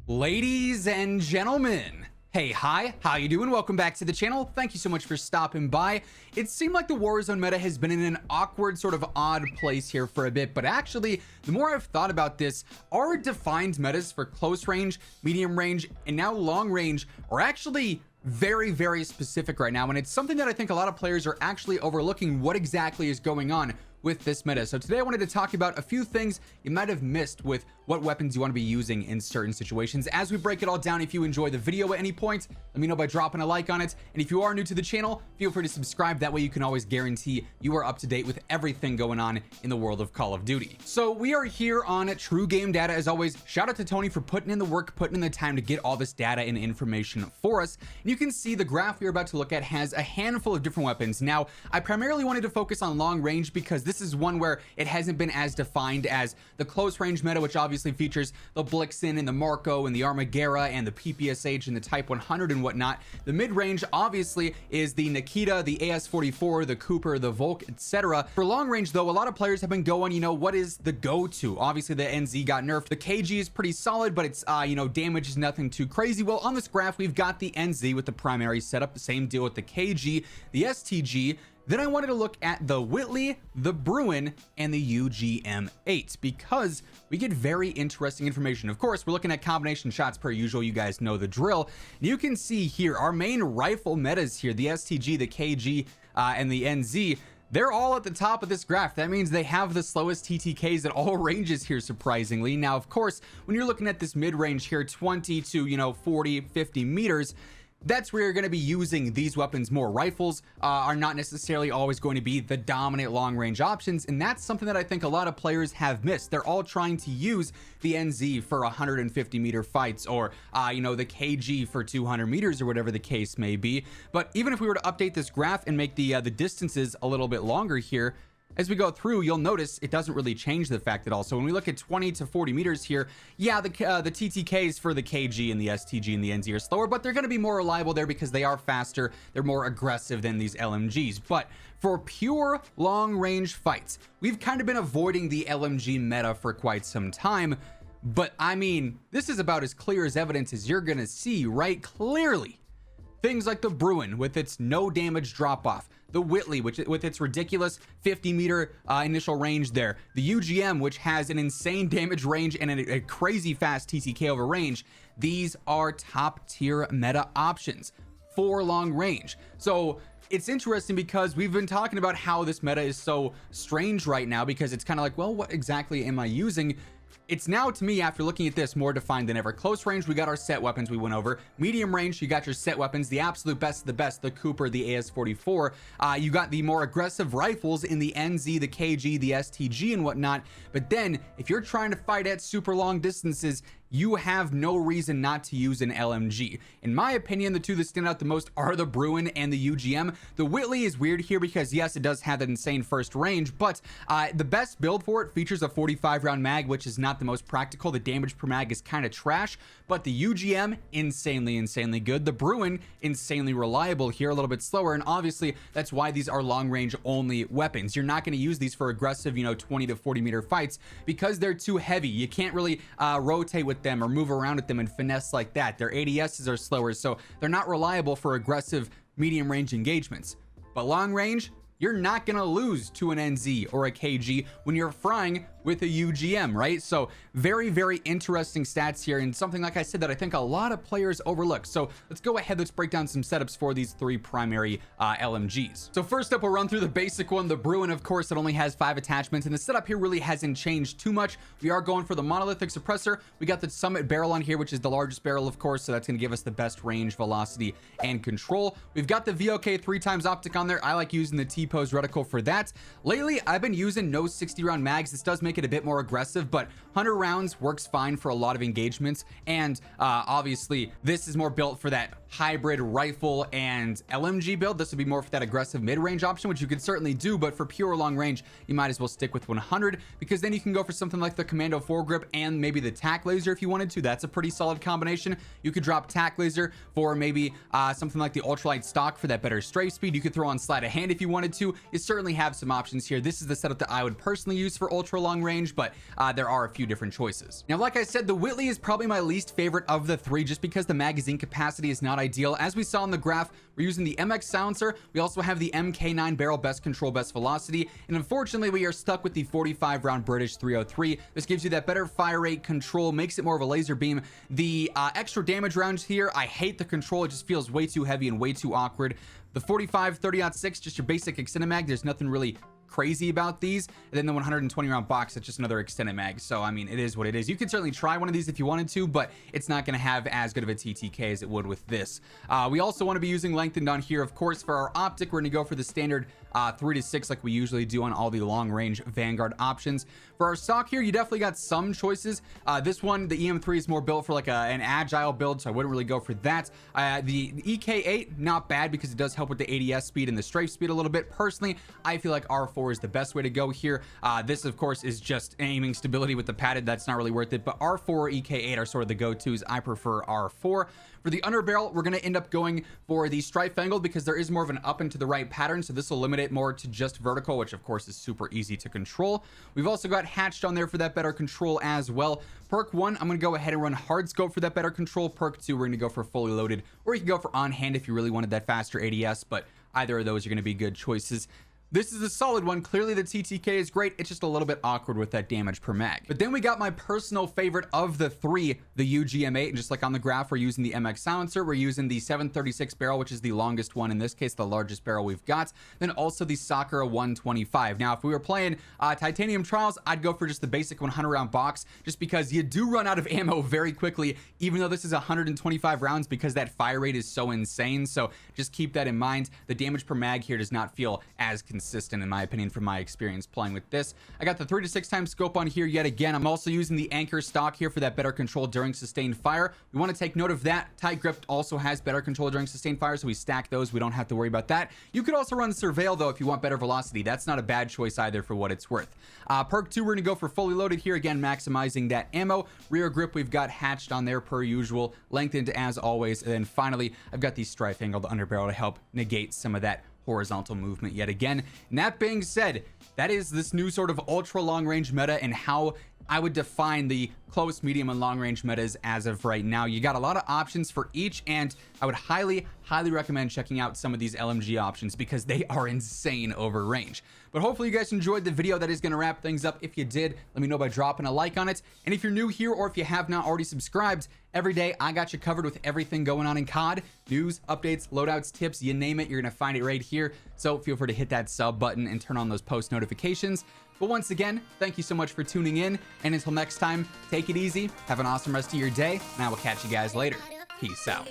Ladies and gentlemen, hey, hi, how you doing? Welcome back to the channel. Thank you so much for stopping by. It seemed like the Warzone meta has been in an awkward, sort of odd place here for a bit, but actually, the more I've thought about this, our defined metas for close range, medium range, and now long range are actually very specific right now, and it's something that I think a lot of players are actually overlooking what exactly is going on with this meta. So today I wanted to talk about a few things you might have missed with what weapons you want to be using in certain situations. As we break it all down, if you enjoy the video at any point, let me know by dropping a like on it. And if you are new to the channel, feel free to subscribe. That way you can always guarantee you are up to date with everything going on in the world of Call of Duty. So we are here on True Game Data. As always, shout out to Tony for putting in the work, putting in the time to get all this data and information for us. And you can see the graph we're about to look at has a handful of different weapons. Now, I primarily wanted to focus on long range because this is one where it hasn't been as defined as the close range meta, which obviously features the Blixen and the Marco and the Armaguerra and the PPSH and the Type 100 and whatnot. The mid-range obviously is the Nikita, the AS44, the Cooper, the Volk, etc. For long range though, a lot of players have been going, what is the go-to? Obviously the NZ got nerfed. The KG is pretty solid, but it's damage is nothing too crazy. Well, on this graph we've got the NZ with the primary setup, the same deal with the KG, the STG. Then I wanted to look at the Whitley, the Bruin, and the UGM8 because we get very interesting information. Of course, we're looking at combination shots per usual. You guys know the drill. You can see here our main rifle metas here, the STG, the KG, and the NZ. They're all at the top of this graph. That means they have the slowest TTKs at all ranges here, surprisingly. Now, of course, when you're looking at this mid-range here, 20 to 40, 50 meters, that's where you're going to be using these weapons more. Rifles are not necessarily always going to be the dominant long range options, and that's something that I think a lot of players have missed. They're all trying to use the NZ for 150 meter fights, or the KG for 200 meters, or whatever the case may be. But even if we were to update this graph and make the distances a little bit longer here, as we go through, you'll notice it doesn't really change the fact at all. So when we look at 20 to 40 meters here, yeah, the TTKs for the KG and the STG and the NZ are slower, but they're going to be more reliable there because they are faster. They're more aggressive than these LMGs. But for pure long range fights, we've kind of been avoiding the LMG meta for quite some time. But I mean, this is about as clear as evidence as you're going to see, right? Clearly. Things like the Bruin with its no damage drop off, the Whitley which with its ridiculous 50 meter initial range there, the UGM which has an insane damage range and a crazy fast TTK over range. These are top tier meta options for long range. So it's interesting because we've been talking about how this meta is so strange right now because it's kind of like, well, what exactly am I using? It's now, to me, after looking at this, more defined than ever. Close range, we got our set weapons we went over. Medium range, you got your set weapons, the absolute best of the best, the Cooper, the AS44. You got the more aggressive rifles in the NZ, the KG, the STG, and whatnot. But then, if you're trying to fight at super long distances, you have no reason not to use an LMG. In my opinion, the two that stand out the most are the Bruin and the UGM. The Whitley is weird here because, yes, it does have that insane first range, but the best build for it features a 45 round mag, which is not the most practical. The damage per mag is kind of trash, but the UGM, insanely good. The Bruin, insanely reliable here, a little bit slower, and obviously that's why these are long range only weapons. You're not going to use these for aggressive 20 to 40 meter fights because they're too heavy. You can't really rotate with them or move around with them and finesse like that. Their ADSs are slower, so they're not reliable for aggressive medium range engagements. But long range, you're not gonna lose to an NZ or a KG when you're frying with a UGM, right? So very interesting stats here, and something, like I said, that I think a lot of players overlook. So let's go ahead, let's break down some setups for these three primary LMGs. So first up, we'll run through the basic one, the Bruin. Of course, it only has 5 attachments, and the setup here really hasn't changed too much. We are going for the monolithic suppressor. We got the Summit barrel on here, which is the largest barrel, of course, so that's gonna give us the best range, velocity, and control. We've got the VOK 3x optic on there. I like using the T-pose reticle for that. Lately, I've been using no 60 round mags. This does make it a bit more aggressive, but 100 rounds works fine for a lot of engagements. And obviously this is more built for that hybrid rifle and LMG build. This would be more for that aggressive mid-range option, which you could certainly do, but for pure long range, you might as well stick with 100 because then you can go for something like the Commando foregrip and maybe the tac laser if you wanted to. That's a pretty solid combination. You could drop tac laser for maybe something like the ultralight stock for that better strafe speed. You could throw on sleight of hand if you wanted to. You certainly have some options here. This is the setup that I would personally use for ultra long range, but there are a few different choices. Now, like I said, the Whitley is probably my least favorite of the three, just because the magazine capacity is not ideal. As we saw in the graph, we're using the MX silencer. We also have the MK9 barrel, best control, best velocity, and unfortunately we are stuck with the 45 round British 303. This gives you that better fire rate, control, makes it more of a laser beam. The extra damage rounds here, I hate the control. It just feels way too heavy and way too awkward. The 45 30-06, just your basic extended mag. There's nothing really crazy about these. And then the 120 round box, it's just another extended mag. So I mean, it is what it is. You could certainly try one of these if you wanted to, but it's not going to have as good of a TTK as it would with this. We also want to be using lengthened on here. Of course, for our optic, we're going to go for the standard 3 to 6 like we usually do on all the long range Vanguard options. For our stock here, you definitely got some choices. This one, the EM3, is more built for like an agile build, so I wouldn't really go for that. The EK8, not bad because it does help with the ADS speed and the strafe speed a little bit. Personally, I feel like R4 is the best way to go here. This, of course, is just aiming stability with the padded. That's not really worth it, but R4 or EK8 are sort of the go-tos. I prefer R4. For the underbarrel, we're going to end up going for the strife angle because there is more of an up and to the right pattern, so this will limit it more to just vertical, which of course is super easy to control. We've also got hatched on there for that better control as well. Perk 1, I'm going to go ahead and run hard scope for that better control. Perk 2, we're going to go for fully loaded, or you can go for on hand if you really wanted that faster ADS, but either of those are going to be good choices. This is a solid one. Clearly the TTK is great. It's just a little bit awkward with that damage per mag. But then we got my personal favorite of the three, the UGM8. And just like on the graph, we're using the MX silencer. We're using the 736 barrel, which is the longest one. In this case, the largest barrel we've got. Then also the Sakura 125. Now, if we were playing Titanium Trials, I'd go for just the basic 100 round box, just because you do run out of ammo very quickly, even though this is 125 rounds, because that fire rate is so insane. So just keep that in mind. The damage per mag here does not feel as consistent, in my opinion, from my experience playing with this. I got the 3 to 6 times scope on here yet again. I'm also using the anchor stock here for that better control during sustained fire. We want to take note of that. Tight grip also has better control during sustained fire, so we stack those. We don't have to worry about that. You could also run surveil though if you want better velocity. That's not a bad choice either for what it's worth. Perk 2, we're going to go for fully loaded here, again maximizing that ammo. Rear grip, we've got hatched on there per usual, lengthened as always, and then finally I've got the strife angled underbarrel to help negate some of that horizontal movement yet again. And that being said, that is this new sort of ultra long range meta and how I would define the close, medium, and long range metas as of right now. You got a lot of options for each, and I would highly recommend checking out some of these LMG options because they are insane over range. But hopefully you guys enjoyed the video. That is going to wrap things up. If you did, let me know by dropping a like on it. And if you're new here or if you have not already subscribed, every day I got you covered with everything going on in COD. News, updates, loadouts, tips, you name it, you're going to find it right here. So feel free to hit that sub button and turn on those post notifications. But once again, thank you so much for tuning in. And until next time, take it easy. Have an awesome rest of your day. And I will catch you guys later. Peace out.